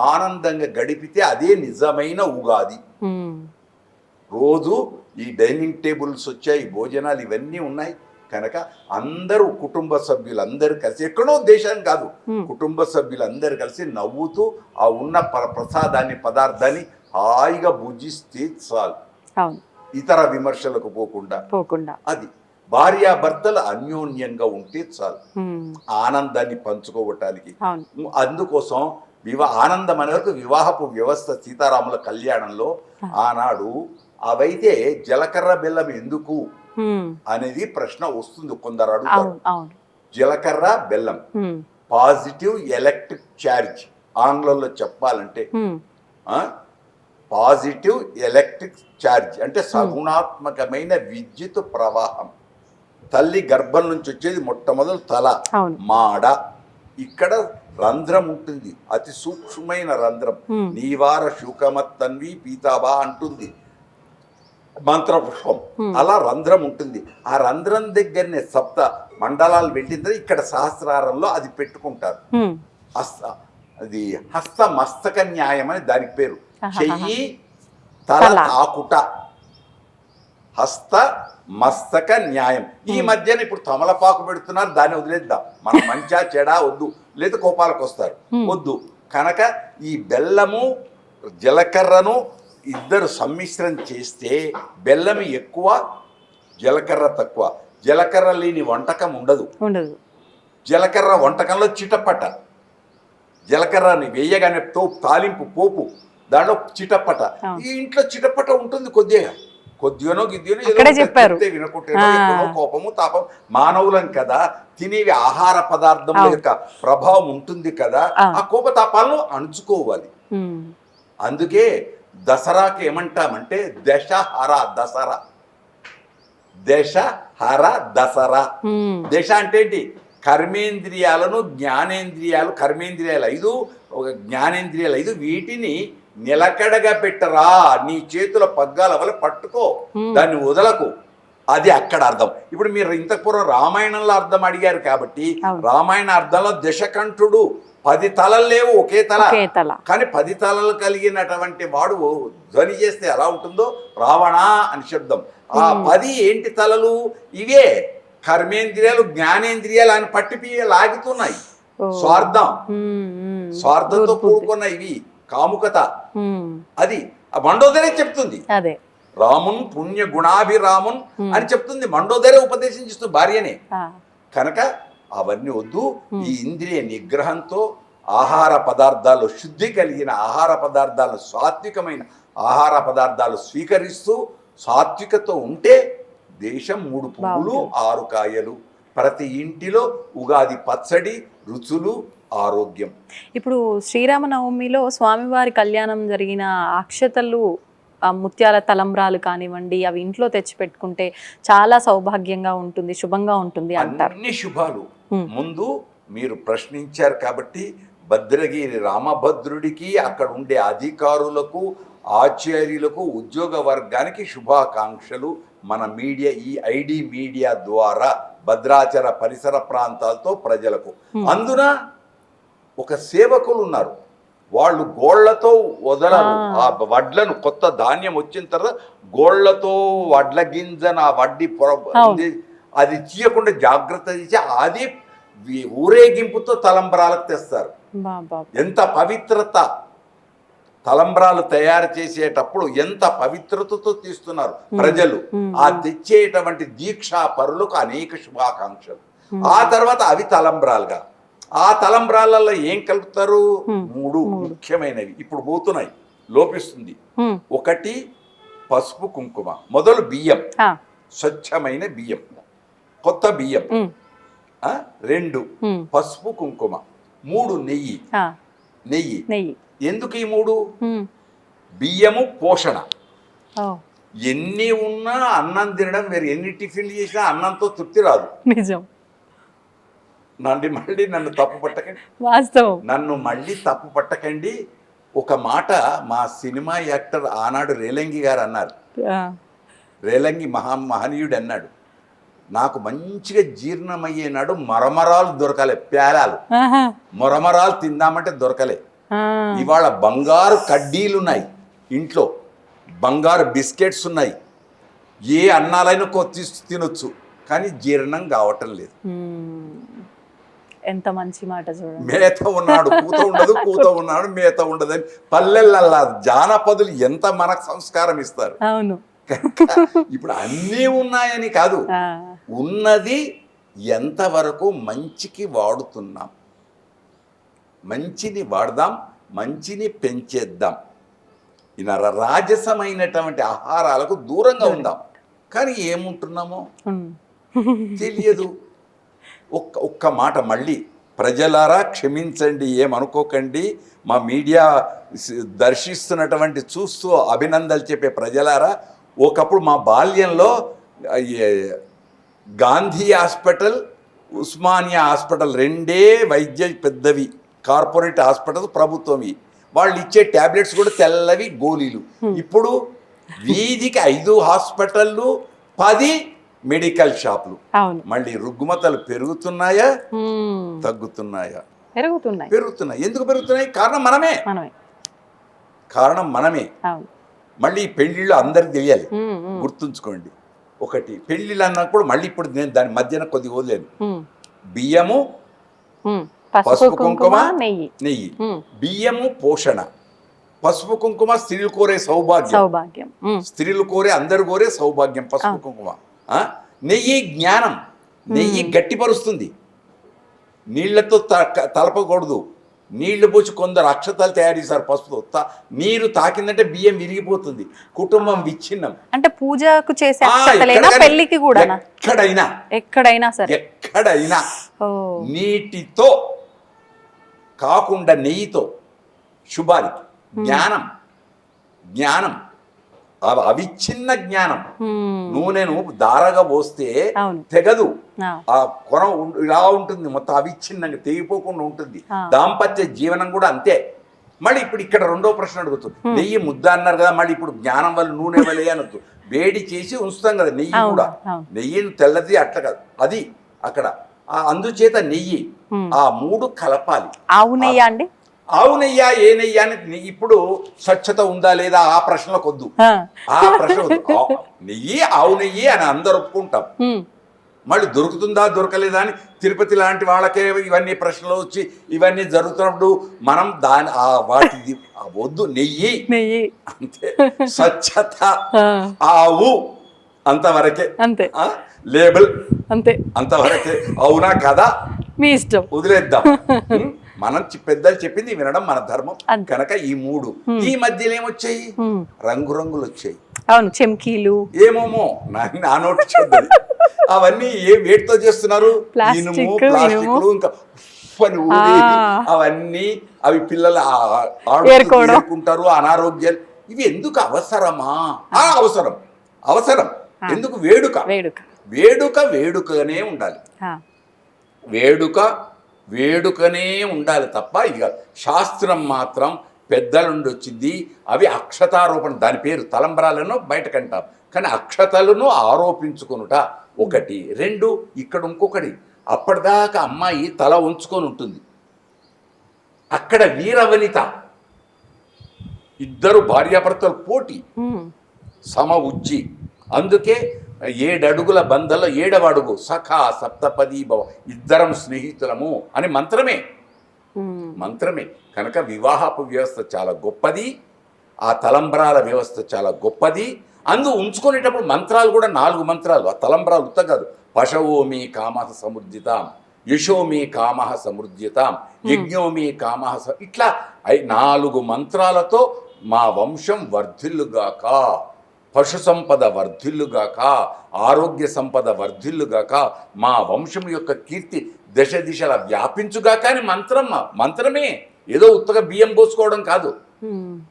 ఆనందంగా గడిపితే అదే నిజమైన ఉగాది. రోజు ఈ డైనింగ్ టేబుల్స్ వచ్చాయి, భోజనాలు ఇవన్నీ ఉన్నాయి కనుక అందరూ కుటుంబ సభ్యులందరూ కలిసి, ఎక్కడో దేశాన్ని కాదు, కుటుంబ సభ్యులందరూ కలిసి నవ్వుతూ ఆ ఉన్న ప్రసాదాన్ని పదార్థాన్ని హాయిగా భుజిస్తే చాలు, ఇతర విమర్శలకు పోకుండా. అది భార్యాభర్తలు అన్యోన్యంగా ఉంటే చాలు, ఆనందాన్ని పంచుకోవటానికి. అందుకోసం ఆనందం అనే వరకు వివాహపు వ్యవస్థ సీతారాముల కళ్యాణంలో ఆనాడు అవైతే జీలకర్ర బెల్లం ఎందుకు అనేది ప్రశ్న వస్తుంది. కొందరు అడుగుతారు, జీలకర్ర బెల్లం పాజిటివ్ ఎలక్ట్రిక్ ఛార్జ్, ఆంగ్లంలో చెప్పాలంటే పాజిటివ్ ఎలక్ట్రిక్ ఛార్జ్ అంటే సగుణాత్మకమైన విద్యుత్ ప్రవాహం. తల్లి గర్భం నుంచి వచ్చేది మొట్టమొదలు తల మాడ, ఇక్కడ రంధ్రం ఉంటుంది, అతి సూక్ష్మమైన రంధ్రం. నీవార శుకమత్తన్వి పీతాబా అంటుంది మంత్రపుష్పం. అలా రంధ్రం ఉంటుంది, ఆ రంధ్రం దగ్గరనే సప్త మండలాలు వెళ్ళిందని ఇక్కడ సహస్రారంలో అది పెట్టుకుంటారు. అది హస్త మస్తక న్యాయం అని దానికి పేరు. చెయ్యి తల తాకుట హస్త మస్తక న్యాయం. ఈ మధ్యన ఇప్పుడు తమలపాకు పెడుతున్నారు, దాన్ని వదిలేద్దాం, మనం మంచా చెడా వద్దు, లేదా కోపాలకు వస్తారు వద్దు. కనుక ఈ బెల్లము జీలకర్రను ఇద్దరు సమ్మిశ్రం చేస్తే బెల్లం ఎక్కువ జీలకర్ర తక్కువ. జీలకర్ర లేని వంటకం ఉండదు. జీలకర్ర వంటకంలో చిటపట, జీలకర్రని వేయగానే తాలింపు పోపు దాంట్లో చిటపట. ఈ ఇంట్లో చిటపట ఉంటుంది, కొద్దిగానో గిద్దిగానో వినకుంటేనో కోపము తాపం మానవులం కదా, తినేవి ఆహార పదార్థముల యొక్క ప్రభావం ఉంటుంది కదా, ఆ కోపతాపాలను అణుచుకోవాలి. అందుకే దసరాకి ఏమంటామంటే దశహర దసరా. దశహర దసరా. దశ అంటే ఏంటి? కర్మేంద్రియాలను జ్ఞానేంద్రియాలు, కర్మేంద్రియాలు 5 జ్ఞానేంద్రియాలు 5, వీటిని నిలకడగా పెట్టరా, నీ చేతుల పగ్గాల వల్ల పట్టుకో, దాన్ని వదలకు. అది అక్కడ అర్థం. ఇప్పుడు మీరు ఇంతకు పూర్వం రామాయణంలో అర్థం అడిగారు కాబట్టి రామాయణ అర్థంలో దశకంఠుడు 10 తలలు లేవు, ఒకే తల. కానీ 10 తలలు కలిగినటువంటి వాడు ధ్వని చేస్తే ఎలా ఉంటుందో రావణ అని శబ్దం. ఆ 10 ఏంటి తలలు? ఇవే కర్మేంద్రియాలు జ్ఞానేంద్రియాలు అని పట్టి లాగుతున్నాయి. స్వార్థంతో కూడుకున్న ఇవి కాముకత. అది మండోదరే చెప్తుంది, రామున్ పుణ్య గుణాభిరామున్ అని చెప్తుంది. మండోదరే ఉపదేశం చేస్తుంది భార్యనే. కనుక అవన్నీ వద్దు. ఈ ఇంద్రియ నిగ్రహంతో ఆహార పదార్థాలు, శుద్ధి కలిగిన ఆహార పదార్థాలు, సాత్వికమైన ఆహార పదార్థాలు స్వీకరిస్తూ సాత్వికతో ఉంటే దేశం 3 పువ్వులు 6 కాయలు. ప్రతి ఇంటిలో ఉగాది పచ్చడి, రుచులు, ఆరోగ్యం. ఇప్పుడు శ్రీరామనవమిలో స్వామివారి కళ్యాణం జరిగిన అక్షతలు, ఆ ముత్యాల తలంబ్రాలు కానివ్వండి, అవి ఇంట్లో తెచ్చి పెట్టుకుంటే చాలా సౌభాగ్యంగా ఉంటుంది, శుభంగా ఉంటుంది అంటారు. అన్ని శుభాలు. ముందు మీరు ప్రశ్నించారు కాబట్టి భద్రగిరి రామభద్రుడికి, అక్కడ ఉండే అధికారులకు, ఆచార్యులకు, ఉద్యోగ వర్గానికి శుభాకాంక్షలు. మన మీడియా, ఈ ఐడి మీడియా ద్వారా భద్రాచల పరిసర ప్రాంతాలతో ప్రజలకు. అందున ఒక సేవకులు ఉన్నారు, వాళ్ళు గోళ్లతో వదలరు ఆ వడ్లను. కొత్త ధాన్యం వచ్చిన తర్వాత గోళ్లతో వడ్ల గింజన ఆ వడ్డీ అది తీయకుండా జాగ్రత్త చేసి అది ఊరేగింపుతో తలంబ్రాలకు తెస్తారు. ఎంత పవిత్రత! తలంబ్రాలు తయారు చేసేటప్పుడు ఎంత పవిత్రతతో తీస్తున్నారు ప్రజలు. ఆ తెచ్చేటువంటి దీక్షా పరులకు అనేక శుభాకాంక్షలు. ఆ తర్వాత అవి తలంబ్రాలుగా, ఆ తలంబ్రాలలో ఏం కలుపుతారు? 3 ముఖ్యమైనవి ఇప్పుడు పోతున్నాయి, లోపిస్తుంది. 1 పసుపు కుంకుమ, మొదలు బియ్యం, స్వచ్ఛమైన బియ్యం, కొత్త బియ్యం. 2 పసుపు కుంకుమ, 3 నెయ్యి. నెయ్యి ఎందుకు ఈ 3? బియ్యము పోషణ. ఎన్ని ఉన్నా అన్నం తినడం వేరు, ఎన్ని టిఫిన్లు చేసినా అన్నంతో తృప్తి రాదు. నిజం. మళ్ళీ నన్ను తప్పు పట్టకండి, వాస్తవం. నన్ను మళ్ళీ తప్పు పట్టకండి. ఒక మాట మా సినిమా యాక్టర్ ఆనాడు రేలంగి గారు అన్నారు. రేలంగి మహనీయుడు అన్నాడు, నాకు మంచిగా జీర్ణమయ్యేనాడు మరమరాలు దొరకలే, ప్యాలాలు మరమరాలు తిందామంటే దొరకలే. ఇవాళ బంగారు కడ్డీలున్నాయి ఇంట్లో, బంగారు బిస్కెట్స్ ఉన్నాయి, ఏ అన్నాలైనా తినొచ్చు, కానీ జీర్ణం కావటం లేదు. ఎంత మంచి మాట చూడండి. మేత ఉన్నాడు కూత ఉండదు, కూత ఉన్నాడు మేత ఉండదు అని పల్లెల్లల్లా జానపదులు ఎంత మనకు సంస్కారం ఇస్తారు. అవును. ఇప్పుడు అన్నీ ఉన్నాయని కాదు, ఉన్నది ఎంతవరకు మంచికి వాడుతున్నాం. మంచిని వాడదాం, మంచిని పెంచేద్దాం. ఇలా రాజసమైనటువంటి ఆహారాలకు దూరంగా ఉందాం. కానీ ఏముంటున్నామో తెలియదు. ఒక్క మాట మళ్ళీ ప్రజలారా క్షమించండి, ఏమనుకోకండి. మా మీడియా దర్శిస్తున్నటువంటి చూస్తూ అభినందనలు చెప్పే ప్రజలారా, ఒకప్పుడు మా బాల్యంలో గాంధీ హాస్పిటల్, ఉస్మానియా హాస్పిటల్ 2 వైద్య పెద్దవి కార్పొరేట్ హాస్పిటల్స్, ప్రభుత్వవి. వాళ్ళు ఇచ్చే ట్యాబ్లెట్స్ కూడా తెల్లవి గోళీలు. ఇప్పుడు వీధికి 5 హాస్పిటళ్ళు, 10 మెడికల్ షాపులు. మళ్ళీ రుగ్మతలు పెరుగుతున్నాయా తగ్గుతున్నాయా? పెరుగుతున్నాయి. ఎందుకు పెరుగుతున్నాయి? కారణం మనమే. మళ్ళీ పెళ్లిళ్ళు అందరికి తెలియాలి, గుర్తుంచుకోండి. ఒకటి పెళ్లిళ్ళు అన్నప్పుడు మళ్ళీ ఇప్పుడు నేను దాని మధ్యన కొద్దిగా వదిలేను. బియ్యము, పసుపు కుంకుమ, నెయ్యి. బియ్యము పోషణ, పసుపు కుంకుమ స్త్రీలు కోరే సౌభాగ్యం. స్త్రీలు కోరే, అందరు కోరే సౌభాగ్యం పసుపు కుంకుమ. నెయ్యి జ్ఞానం. నెయ్యి గట్టిపరుస్తుంది, నీళ్లతో తలపకూడదు. నీళ్లు పోసి కొందరు అక్షతలు తయారు చేశారు పసుపుతో. నీరు తాకిందంటే బియ్యం విరిగిపోతుంది, కుటుంబం విచ్ఛిన్నం. అంటే పూజకు చేసే పెళ్లికి కూడా ఎక్కడైనా నీటితో కాకుండా నెయ్యితో శుభానికి. జ్ఞానం అవిచ్ఛిన్న జ్ఞానం. నూనెను దారగా పోస్తే తెగదు, ఆ కొన ఇలా ఉంటుంది, మొత్తం అవిచ్ఛిన్నంగా తెగిపోకుండా ఉంటుంది. దాంపత్య జీవనం కూడా అంతే. మళ్ళీ ఇప్పుడు ఇక్కడ 2వ ప్రశ్న అడుగుతుంది, నెయ్యి ముద్ద అన్నారు కదా, మళ్ళీ ఇప్పుడు జ్ఞానం వల్ల నూనె వల్ల అనొద్దు. వేడి చేసి ఉంచుతాం కదా నెయ్యి కూడా, నెయ్యిని తెల్లది అట్లా కాదు, అది అక్కడ. అందుచేత నెయ్యి, ఆ 3 కలపాలి. ఆవు నెయ్యి అండి, ఆవు నెయ్యా ఏ నెయ్యా అని ఇప్పుడు స్వచ్ఛత ఉందా లేదా ఆ ప్రశ్నలకు వద్దు, ఆ ప్రశ్న నెయ్యి ఆవు నెయ్యి అని అందరు ఒప్పుకుంటాం. మళ్ళీ దొరుకుతుందా దొరకలేదా అని తిరుపతి లాంటి వాళ్ళకే ఇవన్నీ ప్రశ్నలు వచ్చి ఇవన్నీ జరుగుతున్నప్పుడు మనం వాటి వద్దు, నెయ్యి అంతే. స్వచ్ఛత, ఆవు అంతవరకే, అంతే. లేబుల్ అంతే, అంతవరకే. అవునా కదా మీ ఇష్టం, వదిలేద్దాం. మనం పెద్దలు చెప్పింది వినడం మన ధర్మం కనుక ఈ 3. ఈ మధ్యలో ఏమొచ్చాయి? రంగురంగులు వచ్చాయి. అవును, చెమ్కీలు, ఏమోమో నా నోటి చెడ్డది. అవన్నీ ఏ వేటితో చేస్తున్నారు? ప్లాస్టిక్, ఇనుము, ప్లాస్టిక్లు, ఇంకా పని ఊదేది, అవన్నీ అవి పిల్లలు ఏరుకుంటారు, అనారోగ్యాలు. ఇవి ఎందుకు అవసరమా? అవసరం, అవసరం. ఎందుకు? వేడుక, వేడుక వేడుకనే ఉండాలి. వేడుక వేడుకనే ఉండాలి తప్ప ఇక శాస్త్రం మాత్రం పెద్దల నుండి వచ్చింది. అవి అక్షతారోపణ, దాని పేరు తలంబరాలను బయటకంటాం, కానీ అక్షతలను ఆరోపించుకొనుట ఒకటి. రెండు, ఇక్కడ ఇంకొకటి, అప్పటిదాకా అమ్మాయి తల ఉంచుకొని ఉంటుంది, అక్కడ వీరవనిత, ఇద్దరు భార్యాభర్తలు పోటీ, సమ ఉజ్జి. అందుకే 7 అడుగుల బంధంలో 7వ అడుగు సఖా సప్తపదీ భవ, ఇద్దరం స్నేహితులము అని మంత్రమే, మంత్రమే. కనుక వివాహపు వ్యవస్థ చాలా గొప్పది, ఆ తలంబరాల వ్యవస్థ చాలా గొప్పది. ఉంచుకునేటప్పుడు మంత్రాలు కూడా 4 మంత్రాలు. ఆ తలంబరాలు ఉత్త కాదు. పశవోమి కామః సమృద్ధితాం, యశోమి కామః సమృద్ధితాం, యజ్ఞోమి కామః, ఇట్లా 4 మంత్రాలతో మా వంశం వర్ధిల్లుగాక, పశు సంపద వర్ధిల్లుగాక, ఆరోగ్య సంపద వర్ధిల్లుగాక, మా వంశం యొక్క కీర్తి దశ దిశల వ్యాపించుగాక అని మంత్రమే. ఏదో ఉత్తగా బియ్యం పోసుకోవడం కాదు,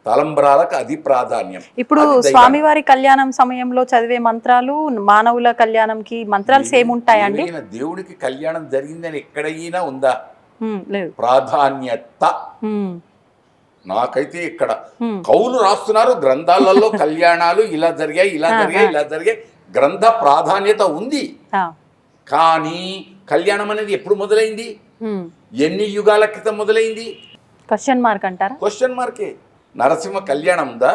తలంబ్రాలకు అది ప్రాధాన్యం. ఇప్పుడు స్వామివారి కళ్యాణం సమయంలో చదివే మంత్రాలు మానవుల కళ్యాణంకి మంత్రాలు సేమ్ ఉంటాయండి? దేవుడికి కళ్యాణం జరిగిందని ఎక్కడైనా ఉందా? లేదు. ప్రాధాన్యత నాకైతే ఇక్కడ కవులు రాస్తున్నారు గ్రంథాలలో కళ్యాణాలు ఇలా జరిగాయి, ఇలా జరిగాయి, ఇలా జరిగాయి, గ్రంథ ప్రాధాన్యత ఉంది. కానీ కళ్యాణం అనేది ఎప్పుడు మొదలైంది? ఎన్ని యుగాల క్రితం మొదలైంది? క్వశ్చన్ మార్క్ అంటారా? క్వశ్చన్ మార్కే. నరసింహ కళ్యాణం ఉందా?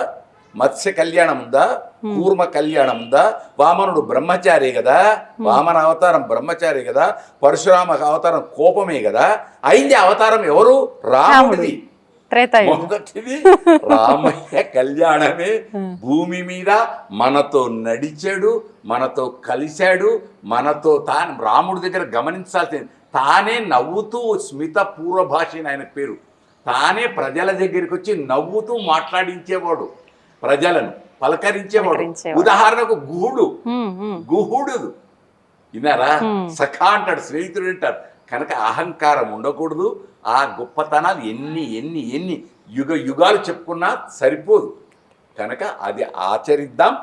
మత్స్య కళ్యాణం ఉందా? కూర్మ కళ్యాణం ఉందా? వామనుడు బ్రహ్మచారి కదా, వామన అవతారం బ్రహ్మచారి కదా, పరశురామ అవతారం కోపమే కదా. అయింది అవతారం ఎవరు? రాముడిది. మొదటిది రామయ్య కళ్యాణమే. భూమి మీద మనతో నడిచాడు, మనతో కలిశాడు, మనతో రాముడి దగ్గర గమనించాల్సింది, తానే నవ్వుతూ, స్మిత పూర్వభాషని ఆయన పేరు, తానే ప్రజల దగ్గరికి వచ్చి నవ్వుతూ మాట్లాడించేవాడు, ప్రజలను పలకరించేవాడు. ఉదాహరణకు గుహుడు విన్నారా? సఖా అంటాడు, స్నేహితుడు అంటారు. కనుక అహంకారం ఉండకూడదు. ఆ గొప్పతనాలు ఎన్ని యుగాలు చెప్పుకున్నా సరిపోదు. కనుక అది ఆచరిద్దాం,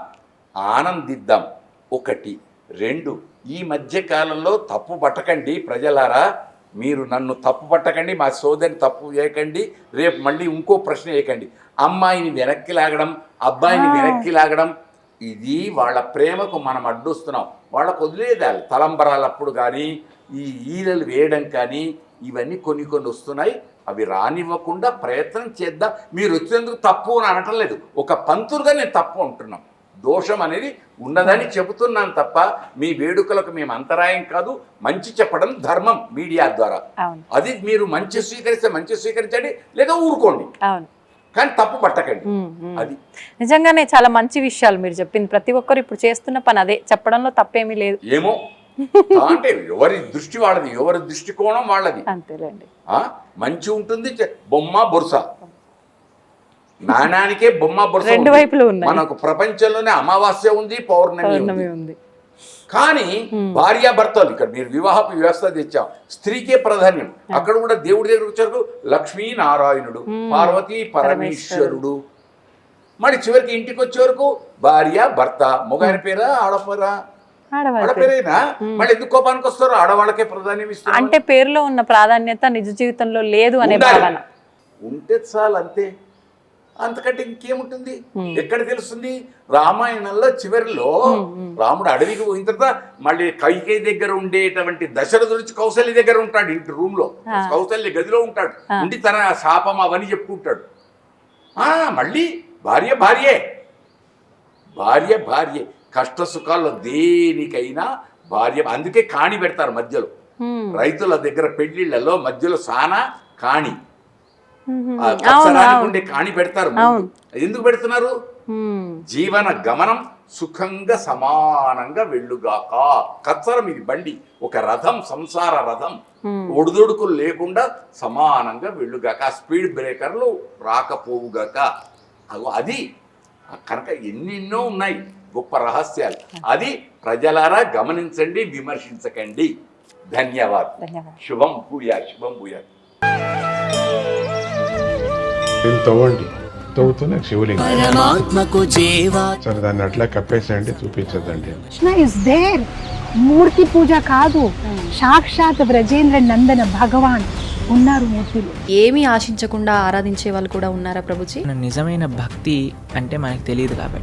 ఆనందిద్దాం. ఒకటి. రెండు, ఈ మధ్య కాలంలో తప్పు పట్టకండి ప్రజలారా, మీరు నన్ను తప్పు పట్టకండి, మా సోదరిని తప్పు చేయకండి, రేపు మళ్ళీ ఇంకో ప్రశ్న వేయకండి. అమ్మాయిని వెనక్కి లాగడం, అబ్బాయిని వెనక్కి లాగడం, ఇది వాళ్ళ ప్రేమకు మనం అడ్డొస్తున్నాం. వాళ్ళకు వదిలేదాలి. తలంబరాలప్పుడు కానీ, ఈ ఈలలు వేయడం కానీ, ఇవన్నీ కొన్ని వస్తున్నాయి. అవి రానివ్వకుండా ప్రయత్నం చేద్దాం. మీరు వచ్చేందుకు తప్పు అని అనటం లేదు, ఒక పంతులుగా నేను తప్పు అంటున్నాం. దోషం అనేది ఉన్నదని చెబుతున్నాను తప్ప మీ వేడుకలకు మేము అంతరాయం కాదు. మంచి చెప్పడం ధర్మం మీడియా ద్వారా. అది మీరు మంచి స్వీకరిస్తే మంచి స్వీకరించండి, లేదా ఊరుకోండి, కానీ తప్పు పట్టకండి. అది నిజంగానే చాలా మంచి విషయాలు మీరు చెప్పింది. ప్రతి ఒక్కరు ఇప్పుడు చేస్తున్న పని అదే, చెప్పడంలో తప్పేమీ లేదు. ఏమో అంటే ఎవరి దృష్టి వాళ్ళది, ఎవరి దృష్టికోణం వాళ్ళది. అంతేలేండి. మంచి ఉంటుంది, బొమ్మ బొరుస, నాణానికే బొమ్మ బొరుస రెండు వైపులు ఉన్నాయి. మనకు ప్రపంచంలోనే అమావాస్య ఉంది, పౌర్ణమి ఉంది. కానీ భార్యాభర్తలు, ఇక్కడ మీరు వివాహపు వ్యవస్థ తెచ్చాం, స్త్రీకే ప్రాధాన్యం. అక్కడ కూడా దేవుడి దగ్గర వచ్చారు లక్ష్మీనారాయణుడు, పార్వతీ పరమేశ్వరుడు. మరి చివరికి ఇంటికి వచ్చే వరకు భార్య భర్త. మొగారి పేరా ఆడపేరా? ఆడపేరేనా? మళ్ళీ ఎందుకు కోపానికి వస్తారు? ఆడవాళ్ళకే ప్రాధాన్యం ఇస్తారు. అంటే పేరులో ఉన్న ప్రాధాన్యత నిజ జీవితంలో లేదు అనే భావన ఉంటే చాలు, అంతే. అంతకంటే ఇంకేముంటుంది? ఎక్కడ తెలుస్తుంది? రామాయణంలో చివరిలో రాముడు అడవికి పోయిన తర్వాత మళ్ళీ కైకేయి దగ్గర ఉండేటువంటి దశరథుడి నుంచి కౌశల్య దగ్గర ఉంటాడు, ఇంటి రూమ్ లో, కౌశల్య గదిలో ఉంటాడు, ఉండి తన శాపం అవన్నీ చెప్పుకుంటాడు. మళ్ళీ భార్య భార్యే, భార్య భార్యే. కష్ట సుఖాల్లో దేనికైనా భార్య. అందుకే కాణి పెడతారు మధ్యలో, రైతుల దగ్గర పెళ్లిళ్లలో మధ్యలో సానా కాణి, ఉండే కాణి పెడతారు. ఎందుకు పెడుతున్నారు? జీవన గమనం సుఖంగా సమానంగా వెళ్ళుగాక. కచ్చరం ఇది బండి, ఒక రథం, సంసార రథం, ఒడిదొడుకులు లేకుండా సమానంగా వెళ్ళుగాక. స్పీడ్ బ్రేకర్లు రాకపోవుగాక. అది కనుక ఎన్నెన్నో ఉన్నాయి గొప్ప రహస్యాలు. అది ప్రజలారా గమనించండి, విమర్శించకండి. ధన్యవాదాలు. ధన్యవాదాలు. శుభం భూయాత్, శుభం భూయాత్. దీన్ని తవ్వండి, తవ్వుతూనే శివలింగం. సరే దాన్ని అట్లా కప్పేసేయండి, చూపించదండి. Krishna is there. మూర్తి పూజ కాదు, సాక్షాత్ బ్రజేంద్ర నందన భగవాన్ ఉన్నారు మూర్తిలో. ఏమీ ఆశించకుండా ఆరాధించే వాళ్ళు కూడా ఉన్నారా ప్రభుజీ? నిజమైన భక్తి అంటే మనకు తెలియదు కాబట్టి